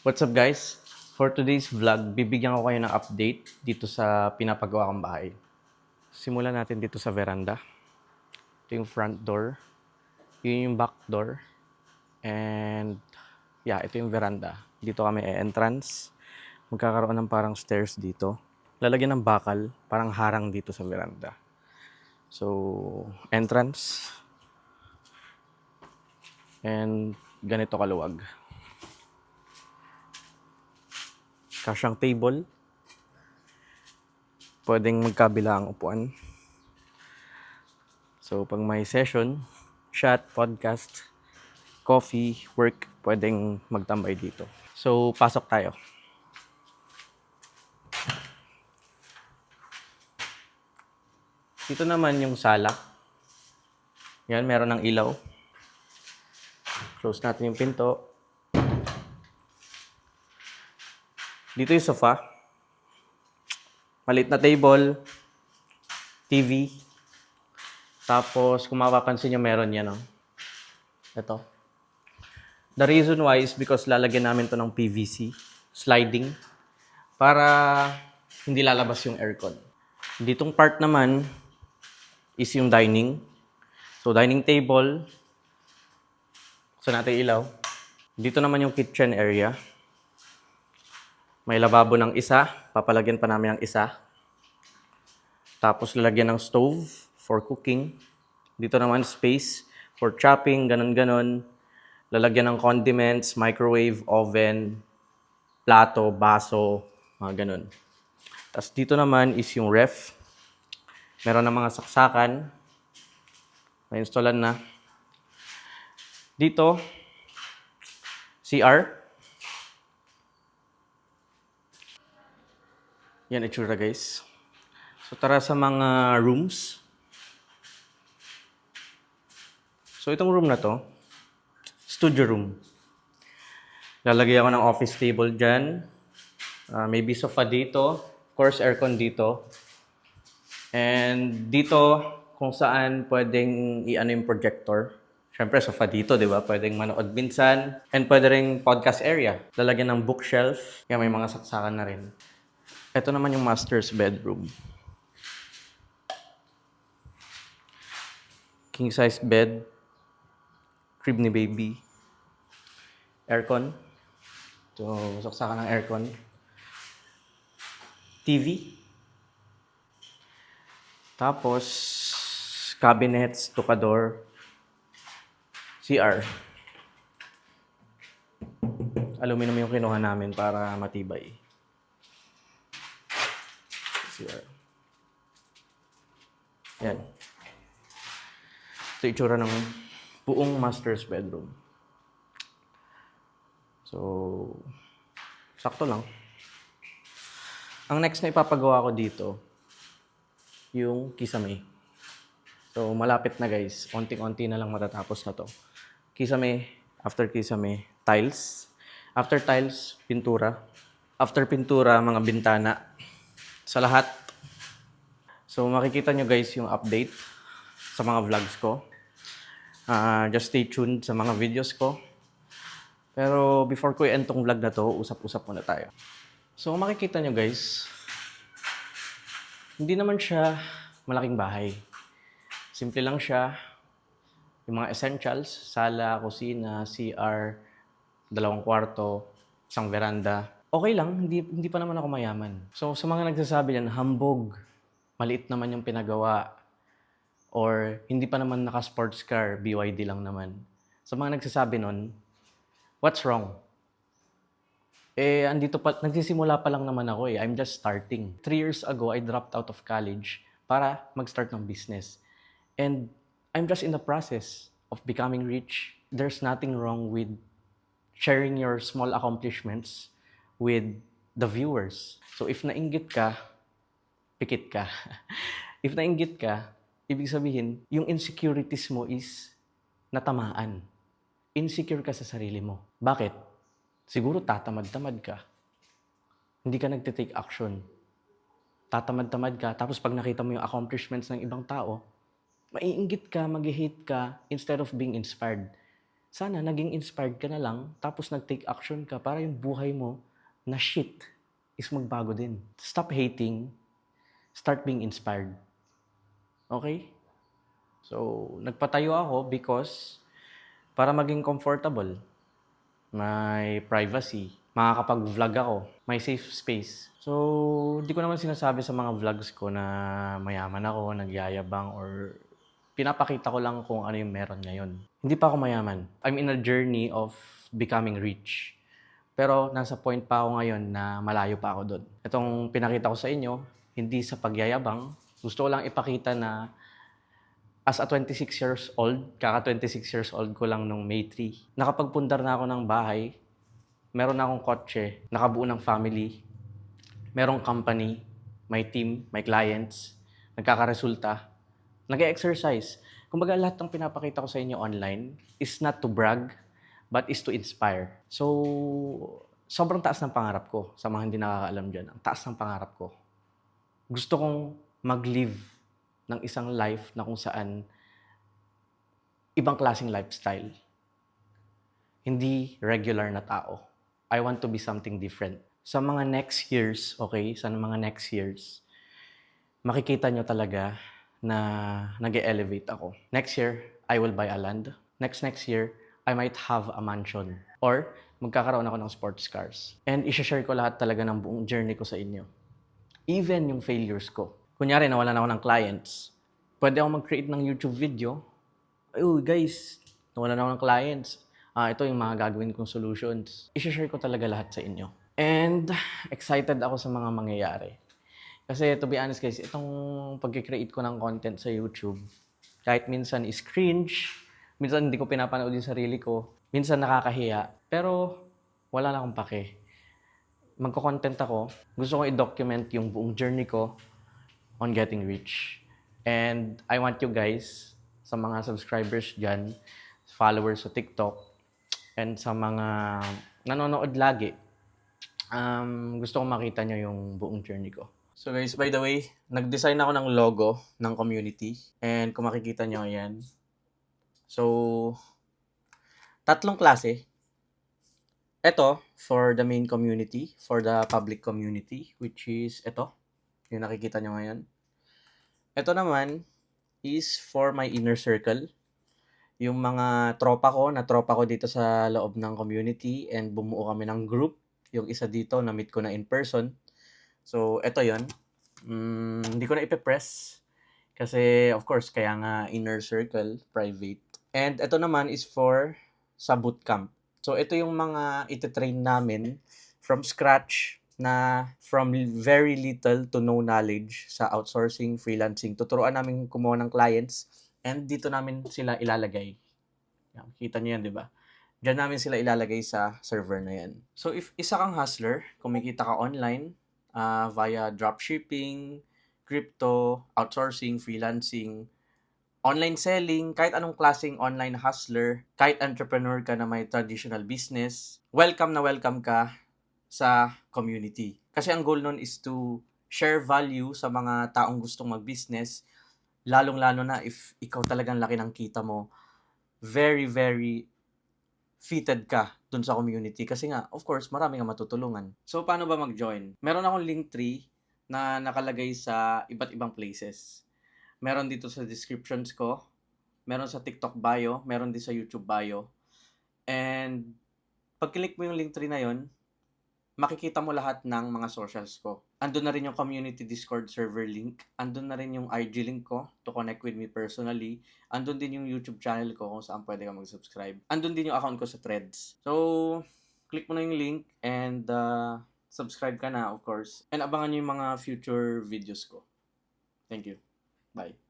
What's up guys? For today's vlog, bibigyan ko kayo ng update dito sa pinapagawa kong bahay. Simulan natin dito sa veranda. Ito yung front door. Yun yung back door. And yeah, ito yung veranda. Dito kami entrance. Magkakaroon ng parang stairs dito. Lalagyan ng bakal, parang harang dito sa veranda. So, entrance. And ganito kaluwag. Kasyang table. Pwedeng magkabila ang upuan. So, pag may session, chat, podcast, coffee, work, pwedeng magtambay dito. So, pasok tayo. Dito naman yung sala. Yan, meron ng ilaw. Close natin yung pinto. Dito yung sofa. Maliit na table. TV. Tapos, kung mapapansin nyo, meron yan. Oh. Ito. The reason why is because lalagyan namin to ng PVC. Sliding. Para hindi lalabas yung aircon. Ditong part naman is yung dining. So, dining table. So, natin ilaw. Dito naman yung kitchen area. May lababo ng isa. Papalagyan pa namin ng isa. Tapos, lalagyan ng stove for cooking. Dito naman space for chopping, ganon-ganon. Lalagyan ng condiments, microwave, oven, plato, baso, mga ganon. Tapos dito naman is yung ref. Meron ng mga saksakan. Na-installan na. Dito, CR. Yan itsura guys. So tara sa mga rooms. So itong room na to, studio room. Lalagyan ko ng office table dyan. Maybe sofa dito. Of course, aircon dito. And dito, kung saan pwedeng i-ano yung projector. Siyempre, sofa dito, di ba? Pwedeng manood minsan. And pwede rin podcast area. Lalagyan ng bookshelf. Yan, may mga saksakan na rin. Ito naman yung master's bedroom. King size bed. Crib ni baby. Aircon. So, saksakan ng aircon. TV. Tapos, cabinets, tukador. CR. Aluminum yung kinuha namin para matibay. CR. Yan. Ito itsura ng buong master's bedroom. So, sakto lang. Ang next na ipapagawa ko dito, yung kisame. So, malapit na guys. Onting-onti na lang matatapos na to. Kisame, after kisame, tiles. After tiles, pintura. After pintura, mga bintana. Sa lahat. So, makikita nyo guys yung update sa mga vlogs ko. Just stay tuned sa mga videos ko. Pero before ko i-end tong vlog na to, usap-usap muna tayo. So, makikita nyo guys, hindi naman siya malaking bahay. Simple lang siya. Yung mga essentials, sala, kusina, CR, 2 kwarto, isang veranda. Okay lang, hindi pa naman ako mayaman. So sa mga nagsasabi niyan, hambog, maliit naman yung pinagawa, or hindi pa naman naka-sports car, BYD lang naman. Sa mga nagsasabi nun, what's wrong? Nagsisimula pa lang naman ako eh. I'm just starting. 3 years ago, I dropped out of college para mag-start ng business. And I'm just in the process of becoming rich. There's nothing wrong with sharing your small accomplishments with the viewers. So if nainggit ka, pikit ka. If nainggit ka, ibig sabihin, yung insecurities mo is natamaan. Insecure ka sa sarili mo. Bakit? Siguro tatamad-tamad ka. Hindi ka nagte-take action. Tatamad-tamad ka, tapos pag nakita mo yung accomplishments ng ibang tao, maiinggit ka, mag-hate ka, instead of being inspired. Sana naging inspired ka na lang, tapos nag-take action ka para yung buhay mo na shit is magbago din. Stop hating, start being inspired. Okay? So, nagpatayo ako because para maging comfortable, may privacy, makakapag-vlog ako, may safe space. So, di ko naman sinasabi sa mga vlogs ko na mayaman ako, nagyayabang, or pinapakita ko lang kung ano yung meron ngayon. Hindi pa ako mayaman. I'm in a journey of becoming rich. Pero nasa point pa ako ngayon na malayo pa ako doon. Itong pinakita ko sa inyo, hindi sa pagyayabang. Gusto ko lang ipakita na as a 26 years old, kaka 26 years old ko lang nung May 3, nakapagpundar na ako ng bahay, meron na akong kotse, nakabuo ng family, merong company, may team, may clients, nagkakaresulta, nag-exercise. Kumbaga lahat ng pinapakita ko sa inyo online is not to brag, but is to inspire. So, sobrang taas ng pangarap ko sa mga hindi nakakaalam dyan. Ang taas ng pangarap ko. Gusto kong mag-live ng isang life na kung saan ibang klaseng lifestyle. Hindi regular na tao. I want to be something different. Sa mga next years, okay, sa mga next years, makikita nyo talaga na nag-elevate ako. Next year, I will buy a land. Next year, I might have a mansion. Or, magkakaroon ako ng sports cars. And i-share ko lahat talaga ng buong journey ko sa inyo. Even yung failures ko. Kunyari, nawalan ako ng clients. Pwede ako mag-create ng YouTube video. Oh, guys, nawalan ako ng clients. Ito yung mga gagawin kong solutions. I-share ko talaga lahat sa inyo. And excited ako sa mga mangyayari. Kasi to be honest guys, itong pag-create ko ng content sa YouTube, kahit minsan is cringe, minsan hindi ko pinapanood yung sarili ko, minsan nakakahiya, pero wala na akong pake. Magko-content ako, gusto ko i-document yung buong journey ko on getting rich. And I want you guys, sa mga subscribers dyan, followers sa TikTok, and sa mga nanonood lagi, gusto ko makita nyo yung buong journey ko. So guys, by the way, nag-design ako ng logo ng community. And kung makikita nyo, yan. So, 3 klase. Ito, for the main community, for the public community, which is ito, yung nakikita nyo ngayon. Ito naman is for my inner circle. Yung mga tropa ko dito sa loob ng community, and bumuo kami ng group. Yung isa dito, na-meet ko na in person. So, ito yon. Hindi ko na ipe-press. Kasi, of course, kaya nga inner circle, private. And ito naman is for sa bootcamp. So, ito yung mga ititrain namin from scratch na from very little to no knowledge sa outsourcing, freelancing. Tuturuan namin kumuha ng clients and dito namin sila ilalagay. Yan, kita niyo yan, di ba? Diyan namin sila ilalagay sa server na yan. So, if isa kang hustler, kumikita ka online, via dropshipping, crypto, outsourcing, freelancing, online selling, kahit anong klaseng online hustler, kahit entrepreneur ka na may traditional business, welcome na welcome ka sa community. Kasi ang goal nun is to share value sa mga taong gustong mag-business, lalong-lalo na if ikaw talagang laki ng kita mo, very, very fitted ka dun sa community kasi nga, of course, marami kang matutulungan. So, paano ba mag-join? Meron akong Linktree na nakalagay sa iba't ibang places. Meron dito sa descriptions ko, meron sa TikTok bio, meron din sa YouTube bio. And, pag-click mo yung Linktree na yon, makikita mo lahat ng mga socials ko. Andun na rin yung community Discord server link. Andun na rin yung IG link ko to connect with me personally. Andun din yung YouTube channel ko kung saan pwede ka mag-subscribe. Andun din yung account ko sa Threads. So, click mo na yung link and subscribe ka na, of course. And abangan nyo yung mga future videos ko. Thank you. Bye.